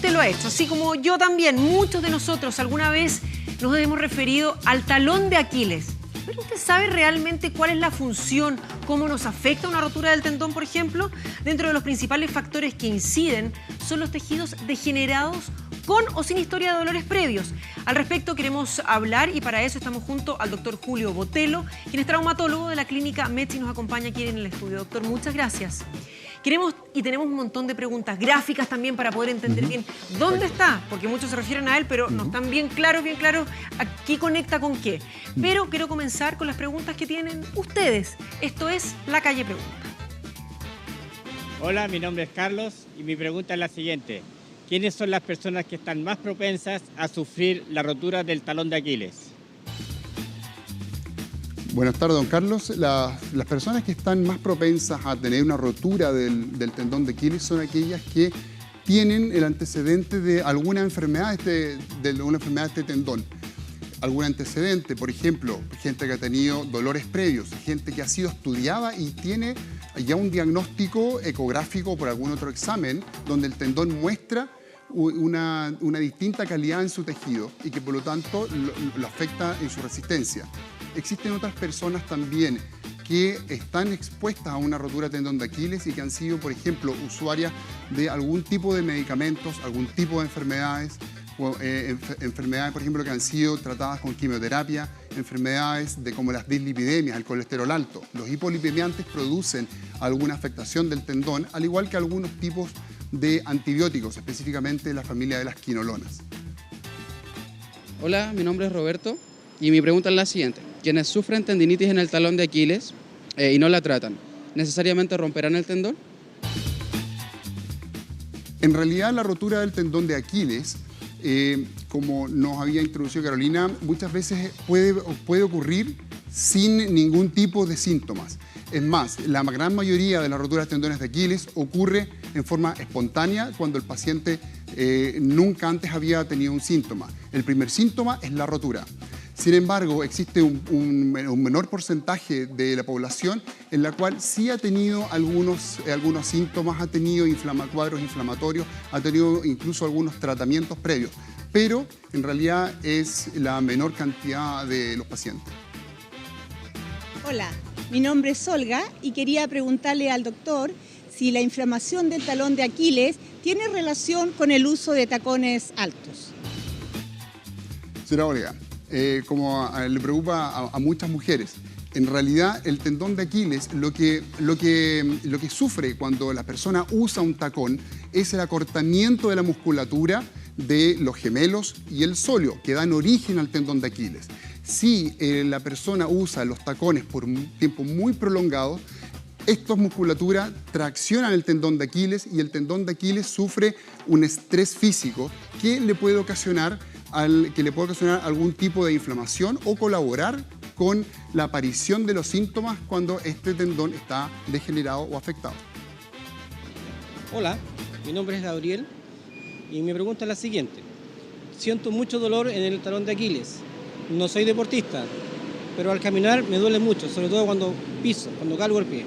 usted lo ha hecho, así como yo también. Muchos de nosotros alguna vez nos hemos referido al talón de Aquiles. ¿Pero usted sabe realmente cuál es la función, cómo nos afecta una rotura del tendón, por ejemplo? Dentro de los principales factores que inciden son los tejidos degenerados con o sin historia de dolores previos. Al respecto queremos hablar y para eso estamos junto al doctor Julio Botello, quien es traumatólogo de la clínica Metz y nos acompaña aquí en el estudio. Doctor, muchas gracias. Queremos y tenemos un montón de preguntas gráficas también para poder entender bien dónde está, porque muchos se refieren a él, pero no están bien claros a qué conecta con qué. Pero quiero comenzar con las preguntas que tienen ustedes. Esto es La Calle Pregunta. Hola, mi nombre es Carlos y mi pregunta es la siguiente. ¿Quiénes son las personas que están más propensas a sufrir la rotura del talón de Aquiles? Buenas tardes, don Carlos. Las personas que están más propensas a tener una rotura del tendón de Aquiles son aquellas que tienen el antecedente de alguna enfermedad de este tendón. Algún antecedente, por ejemplo, gente que ha tenido dolores previos, gente que ha sido estudiada y tiene ya un diagnóstico ecográfico por algún otro examen donde el tendón muestra una distinta calidad en su tejido y que por lo tanto lo afecta en su resistencia. Existen otras personas también que están expuestas a una rotura de tendón de Aquiles y que han sido, por ejemplo, usuarias de algún tipo de medicamentos, algún tipo de enfermedades, enfermedades, por ejemplo, que han sido tratadas con quimioterapia, enfermedades como las dislipidemias, el colesterol alto. Los hipolipemiantes producen alguna afectación del tendón, al igual que algunos tipos de antibióticos, específicamente la familia de las quinolonas. Hola, mi nombre es Roberto y mi pregunta es la siguiente. Quienes sufren tendinitis en el talón de Aquiles y no la tratan, ¿necesariamente romperán el tendón? En realidad, la rotura del tendón de Aquiles, como nos había introducido Carolina, muchas veces puede ocurrir sin ningún tipo de síntomas. Es más, la gran mayoría de las roturas de tendones de Aquiles ocurre en forma espontánea cuando el paciente nunca antes había tenido un síntoma. El primer síntoma es la rotura. Sin embargo, existe un menor porcentaje de la población en la cual sí ha tenido algunos síntomas, ha tenido cuadros inflamatorios, ha tenido incluso algunos tratamientos previos, pero en realidad es la menor cantidad de los pacientes. Hola, mi nombre es Olga y quería preguntarle al doctor si la inflamación del talón de Aquiles tiene relación con el uso de tacones altos. Señora Olga, como le preocupa a muchas mujeres, en realidad el tendón de Aquiles lo que sufre cuando la persona usa un tacón es el acortamiento de la musculatura de los gemelos y el sóleo, que dan origen al tendón de Aquiles. Si la persona usa los tacones por un tiempo muy prolongado, estas musculaturas traccionan el tendón de Aquiles y el tendón de Aquiles sufre un estrés físico que le puede ocasionar algún tipo de inflamación o colaborar con la aparición de los síntomas cuando este tendón está degenerado o afectado. Hola, mi nombre es Gabriel y mi pregunta es la siguiente. Siento mucho dolor en el talón de Aquiles. No soy deportista, pero al caminar me duele mucho, sobre todo cuando piso, cuando cargo el pie.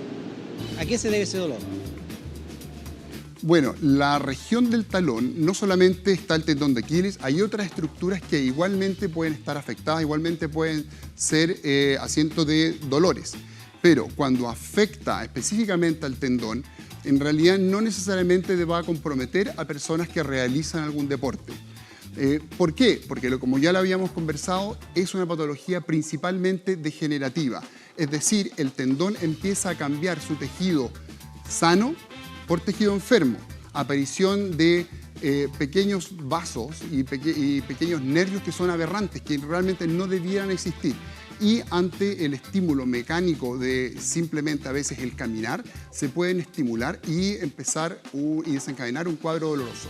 ¿A qué se debe ese dolor? Bueno, la región del talón no solamente está el tendón de Aquiles, hay otras estructuras que igualmente pueden estar afectadas, igualmente pueden ser asiento de dolores. Pero cuando afecta específicamente al tendón, en realidad no necesariamente va a comprometer a personas que realizan algún deporte. ¿Por qué? Porque como ya lo habíamos conversado, es una patología principalmente degenerativa. Es decir, el tendón empieza a cambiar su tejido sano por tejido enfermo. Aparición de pequeños vasos y pequeños nervios que son aberrantes, que realmente no debieran existir. Y ante el estímulo mecánico de simplemente a veces el caminar, se pueden estimular y empezar y desencadenar un cuadro doloroso.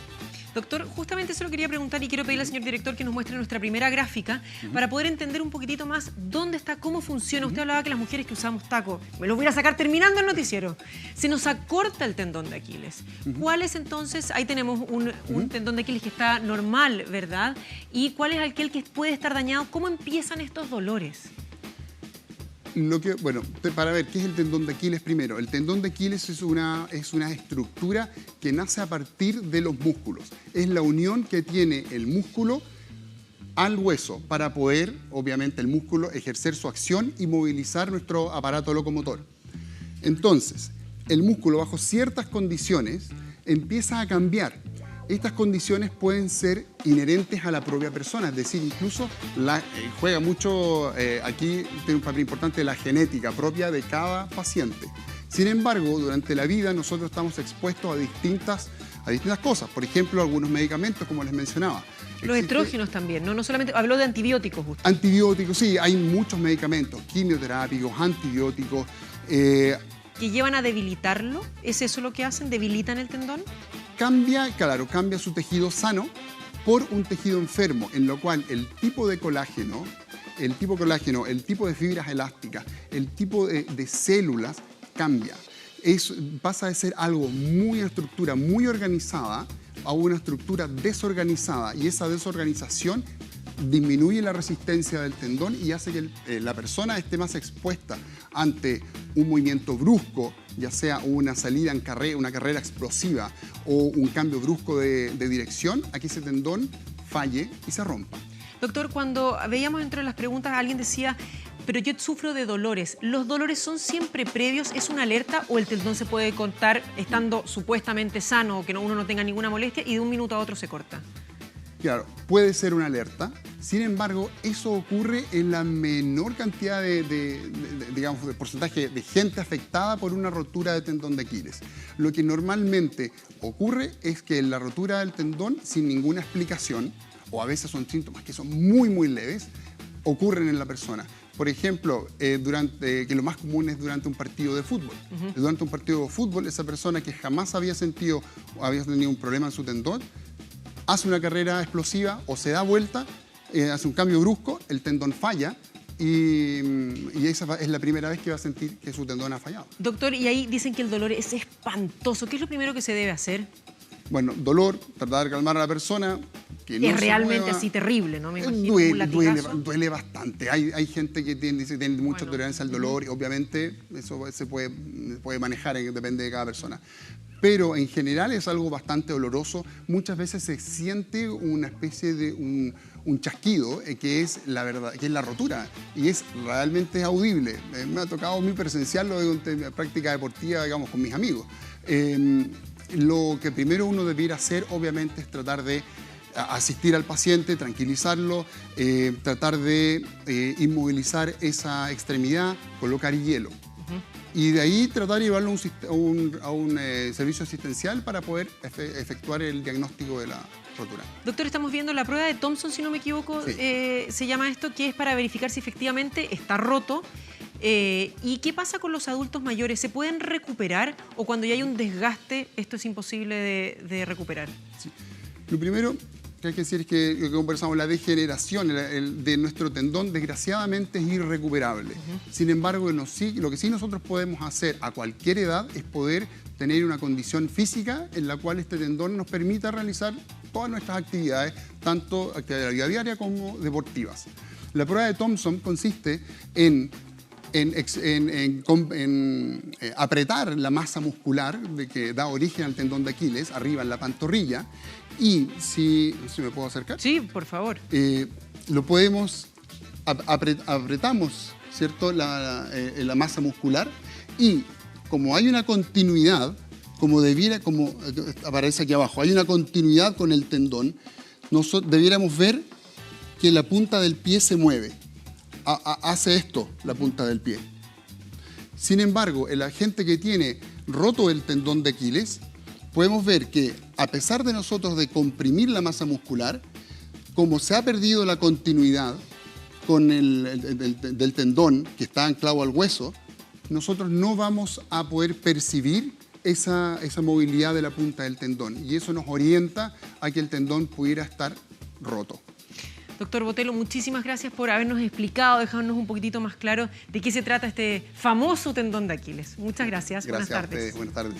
Doctor, justamente eso lo quería preguntar y quiero pedirle al señor director que nos muestre nuestra primera gráfica para poder entender un poquitito más dónde está, cómo funciona. Usted hablaba que las mujeres que usamos taco, me los voy a sacar terminando el noticiero, se nos acorta el tendón de Aquiles. ¿Cuál es entonces? Ahí tenemos un tendón de Aquiles que está normal, ¿verdad? ¿Y cuál es aquel que puede estar dañado? ¿Cómo empiezan estos dolores? Bueno, para ver qué es el tendón de Aquiles primero. El tendón de Aquiles es una estructura que nace a partir de los músculos. Es la unión que tiene el músculo al hueso para poder, obviamente, el músculo ejercer su acción y movilizar nuestro aparato locomotor. Entonces, el músculo bajo ciertas condiciones empieza a cambiar. Estas condiciones pueden ser inherentes a la propia persona, es decir, incluso juega mucho, aquí tiene un papel importante la genética propia de cada paciente. Sin embargo, durante la vida nosotros estamos expuestos a distintas cosas, por ejemplo, algunos medicamentos, como les mencionaba. Los estrógenos también, ¿no? No solamente, habló de antibióticos justo. Antibióticos, sí, hay muchos medicamentos, quimioterápicos, antibióticos. ¿Que llevan a debilitarlo? ¿Es eso lo que hacen? ¿Debilitan el tendón? Cambia su tejido sano por un tejido enfermo, en lo cual el tipo de colágeno, el tipo de fibras elásticas, el tipo de células cambia. Pasa de ser una estructura muy organizada a una estructura desorganizada, y esa desorganización disminuye la resistencia del tendón y hace que la persona esté más expuesta ante un movimiento brusco, ya sea una salida en una carrera explosiva o un cambio brusco de dirección, a que ese tendón falle y se rompa. Doctor, cuando veíamos dentro de las preguntas, alguien decía, pero yo sufro de dolores. ¿Los dolores son siempre previos? ¿Es una alerta o el tendón se puede cortar estando supuestamente sano o que uno no tenga ninguna molestia y de un minuto a otro se corta? Claro, puede ser una alerta. Sin embargo, eso ocurre en la menor cantidad de porcentaje de gente afectada por una rotura de tendón de Aquiles. Lo que normalmente ocurre es que la rotura del tendón, sin ninguna explicación, o a veces son síntomas que son muy, muy leves, ocurren en la persona. Por ejemplo, que lo más común es durante un partido de fútbol. Durante un partido de fútbol, esa persona que jamás había tenido un problema en su tendón, hace una carrera explosiva o se da vuelta, hace un cambio brusco, el tendón falla y esa es la primera vez que va a sentir que su tendón ha fallado. Doctor, y ahí dicen que el dolor es espantoso. ¿Qué es lo primero que se debe hacer? Bueno, dolor, tratar de calmar a la persona. Que no es realmente mueva. Así terrible, ¿no? Me imagino, duele bastante. Hay gente que tiene mucha tolerancia al dolor y obviamente eso se puede manejar, depende de cada persona. Pero en general es algo bastante doloroso. Muchas veces se siente una especie de un chasquido que es la rotura y es realmente audible. Me ha tocado a mí presenciarlo en práctica deportiva, digamos, con mis amigos. Lo que primero uno debiera hacer, obviamente, es tratar de asistir al paciente, tranquilizarlo, tratar de inmovilizar esa extremidad, colocar hielo. Y de ahí tratar de llevarlo a un servicio asistencial para poder efectuar el diagnóstico de la rotura. Doctor, estamos viendo la prueba de Thompson, si no me equivoco, sí. Se llama esto, que es para verificar si efectivamente está roto. ¿Y qué pasa con los adultos mayores? ¿Se pueden recuperar o cuando ya hay un desgaste esto es imposible de recuperar? Sí. Lo primero que hay que decir es que lo que conversamos, la degeneración de nuestro tendón, desgraciadamente es irrecuperable. Sin embargo, lo que sí nosotros podemos hacer a cualquier edad es poder tener una condición física en la cual este tendón nos permita realizar todas nuestras actividades, tanto actividades de la vida diaria como deportivas. La prueba de Thompson consiste en apretar la masa muscular que da origen al tendón de Aquiles, arriba en la pantorrilla, y si me puedo acercar. Sí, por favor. Apretamos, ¿cierto? La masa muscular y como hay una continuidad, como aparece aquí abajo, hay una continuidad con el tendón, nosotros debiéramos ver que la punta del pie se mueve. Hace esto la punta del pie. Sin embargo, en la gente que tiene roto el tendón de Aquiles, podemos ver que a pesar de nosotros de comprimir la masa muscular, como se ha perdido la continuidad del tendón que está anclado al hueso, nosotros no vamos a poder percibir esa movilidad de la punta del tendón y eso nos orienta a que el tendón pudiera estar roto. Doctor Botelho, muchísimas gracias por habernos explicado, dejarnos un poquitito más claro de qué se trata este famoso tendón de Aquiles. Muchas gracias. Gracias Buenas tardes. a ustedes. Buenas tardes.